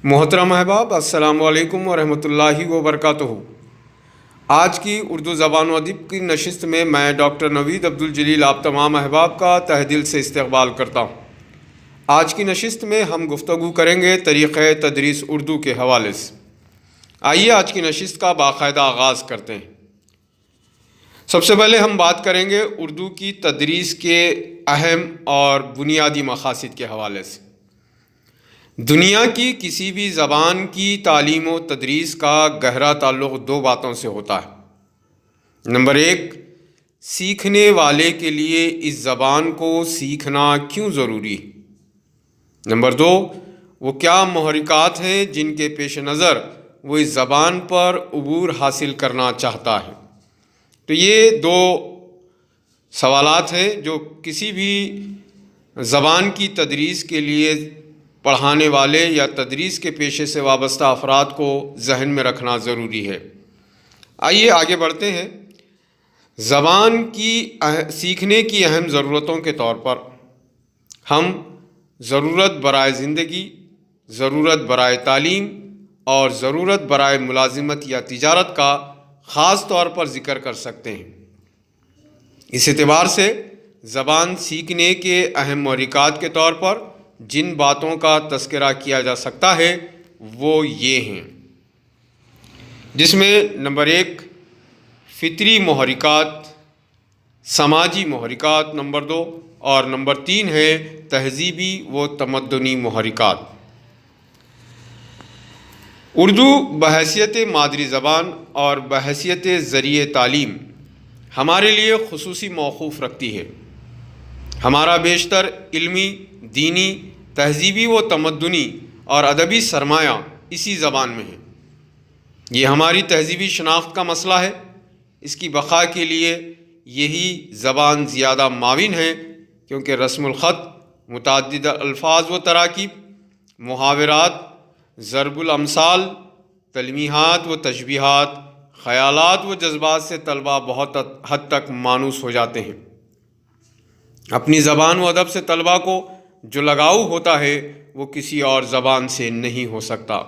محترم احباب، السلام علیکم ورحمۃ اللہ وبرکاتہ۔ آج کی اردو زبان و ادب کی نشست میں ڈاکٹر نوید عبدالجلیل آپ تمام احباب کا تہ دل سے استقبال کرتا ہوں۔ آج کی نشست میں ہم گفتگو کریں گے طریقۂ تدریس اردو کے حوالے سے۔ آئیے آج کی نشست کا باقاعدہ آغاز کرتے ہیں۔ سب سے پہلے ہم بات کریں گے اردو کی تدریس کے اہم اور بنیادی مقاصد کے حوالے سے۔ دنیا کی کسی بھی زبان کی تعلیم و تدریس کا گہرا تعلق دو باتوں سے ہوتا ہے۔ نمبر ایک، سیکھنے والے کے لیے اس زبان کو سیکھنا کیوں ضروری ہے۔ نمبر دو، وہ کیا محرکات ہیں جن کے پیش نظر وہ اس زبان پر عبور حاصل کرنا چاہتا ہے۔ تو یہ دو سوالات ہیں جو کسی بھی زبان کی تدریس کے لیے پڑھانے والے یا تدریس کے پیشے سے وابستہ افراد کو ذہن میں رکھنا ضروری ہے۔ آئیے آگے بڑھتے ہیں۔ زبان کی سیکھنے کی اہم ضرورتوں کے طور پر ہم ضرورت برائے زندگی، ضرورت برائے تعلیم اور ضرورت برائے ملازمت یا تجارت کا خاص طور پر ذکر کر سکتے ہیں۔ اس اعتبار سے زبان سیکھنے کے اہم محرکات کے طور پر جن باتوں کا تذکرہ کیا جا سکتا ہے وہ یہ ہیں، جس میں نمبر ایک فطری محرکات، سماجی محرکات نمبر دو، اور نمبر تین ہے تہذیبی و تمدنی محرکات۔ اردو بحیثیت مادری زبان اور بحیثیت ذریعہ تعلیم ہمارے لیے خصوصی موقوف رکھتی ہے۔ ہمارا بیشتر علمی، دینی، تہذیبی و تمدنی اور ادبی سرمایہ اسی زبان میں ہے۔ یہ ہماری تہذیبی شناخت کا مسئلہ ہے۔ اس کی بقا کے لیے یہی زبان زیادہ معاون ہے، کیونکہ رسم الخط، متعدد الفاظ و تراکیب، محاورات، ضرب الامثال، تلمیحات و تشبیہات، خیالات و جذبات سے طلبہ بہت حد تک مانوس ہو جاتے ہیں۔ اپنی زبان و ادب سے طلبہ کو جو لگاؤ ہوتا ہے وہ کسی اور زبان سے نہیں ہو سکتا۔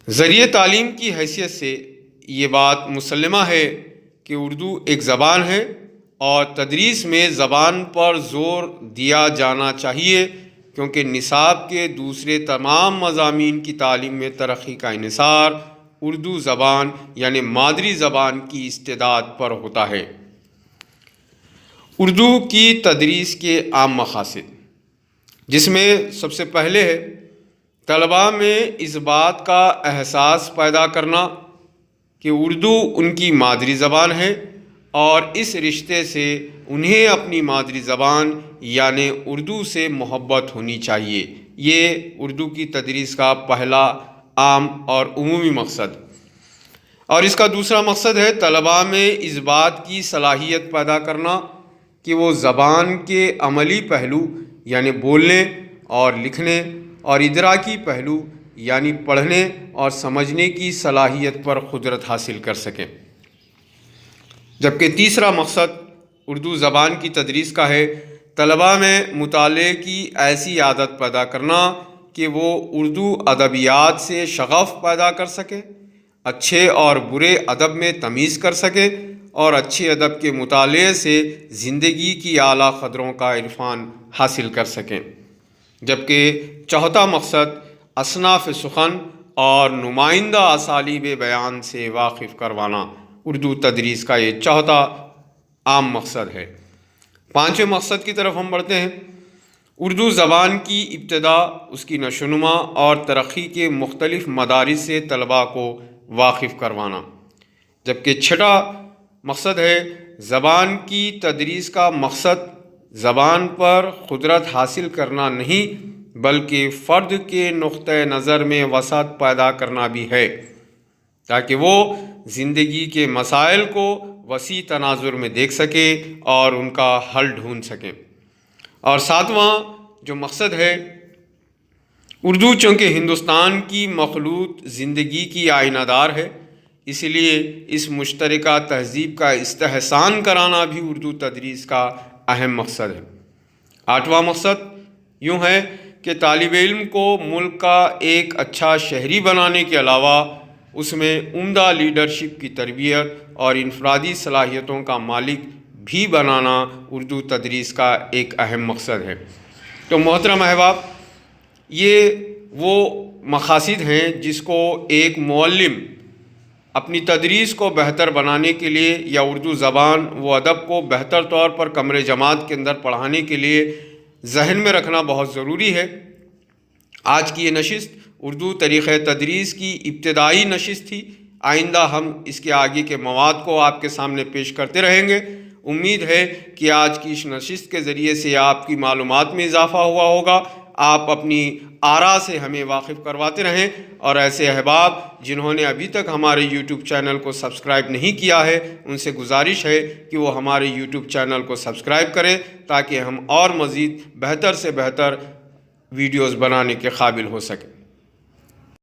ذریعہ تعلیم کی حیثیت سے یہ بات مسلمہ ہے کہ اردو ایک زبان ہے اور تدریس میں زبان پر زور دیا جانا چاہیے، کیونکہ نصاب کے دوسرے تمام مضامین کی تعلیم میں ترقی کا انحصار اردو زبان یعنی مادری زبان کی استعداد پر ہوتا ہے۔ اردو کی تدریس کے عام مقاصد، جس میں سب سے پہلے ہے طلباء میں اس بات کا احساس پیدا کرنا کہ اردو ان کی مادری زبان ہے اور اس رشتے سے انہیں اپنی مادری زبان یعنی اردو سے محبت ہونی چاہیے۔ یہ اردو کی تدریس کا پہلا عام اور عمومی مقصد۔ اور اس کا دوسرا مقصد ہے طلباء میں اس بات کی صلاحیت پیدا کرنا کہ وہ زبان کے عملی پہلو یعنی بولنے اور لکھنے اور ادراکی پہلو یعنی پڑھنے اور سمجھنے کی صلاحیت پر قدرت حاصل کر سکیں۔ جبکہ تیسرا مقصد اردو زبان کی تدریس کا ہے طلباء میں مطالعے کی ایسی عادت پیدا کرنا کہ وہ اردو ادبیات سے شغف پیدا کر سکیں، اچھے اور برے ادب میں تمیز کر سکیں اور اچھے ادب کے مطالعے سے زندگی کی اعلیٰ قدروں کا عرفان حاصل کر سکیں۔ جبکہ چوتھا مقصد اصناف سخن اور نمائندہ اسالیب بیان سے واقف کروانا اردو تدریس کا یہ چوتھا عام مقصد ہے۔ پانچویں مقصد کی طرف ہم بڑھتے ہیں۔ اردو زبان کی ابتدا، اس کی نشوونما اور ترقی کے مختلف مدارس سے طلباء کو واقف کروانا۔ جبکہ چھٹا مقصد ہے زبان کی تدریس کا مقصد زبان پر قدرت حاصل کرنا نہیں بلکہ فرد کے نقطۂ نظر میں وسعت پیدا کرنا بھی ہے، تاکہ وہ زندگی کے مسائل کو وسیع تناظر میں دیکھ سکے اور ان کا حل ڈھونڈ سکے۔ اور ساتواں جو مقصد ہے، اردو چونکہ ہندوستان کی مخلوط زندگی کی آئینہ دار ہے، اس لیے اس مشترکہ تہذیب کا استحسان کرانا بھی اردو تدریس کا اہم مقصد ہے۔ آٹھواں مقصد یوں ہے کہ طالب علم کو ملک کا ایک اچھا شہری بنانے کے علاوہ اس میں عمدہ لیڈرشپ کی تربیت اور انفرادی صلاحیتوں کا مالک بھی بنانا اردو تدریس کا ایک اہم مقصد ہے۔ تو محترم احباب، یہ وہ مقاصد ہیں جس کو ایک معلم اپنی تدریس کو بہتر بنانے کے لیے یا اردو زبان و ادب کو بہتر طور پر کمرے جماعت کے اندر پڑھانے کے لیے ذہن میں رکھنا بہت ضروری ہے۔ آج کی یہ نشست اردو طریقۂ تدریس کی ابتدائی نشست تھی۔ آئندہ ہم اس کے آگے کے مواد کو آپ کے سامنے پیش کرتے رہیں گے۔ امید ہے کہ آج کی اس نشست کے ذریعے سے آپ کی معلومات میں اضافہ ہوا ہوگا۔ آپ اپنی آراء سے ہمیں واقف کرواتے رہیں، اور ایسے احباب جنہوں نے ابھی تک ہمارے یوٹیوب چینل کو سبسکرائب نہیں کیا ہے، ان سے گزارش ہے کہ وہ ہمارے یوٹیوب چینل کو سبسکرائب کریں تاکہ ہم اور مزید بہتر سے بہتر ویڈیوز بنانے کے قابل ہو سکیں۔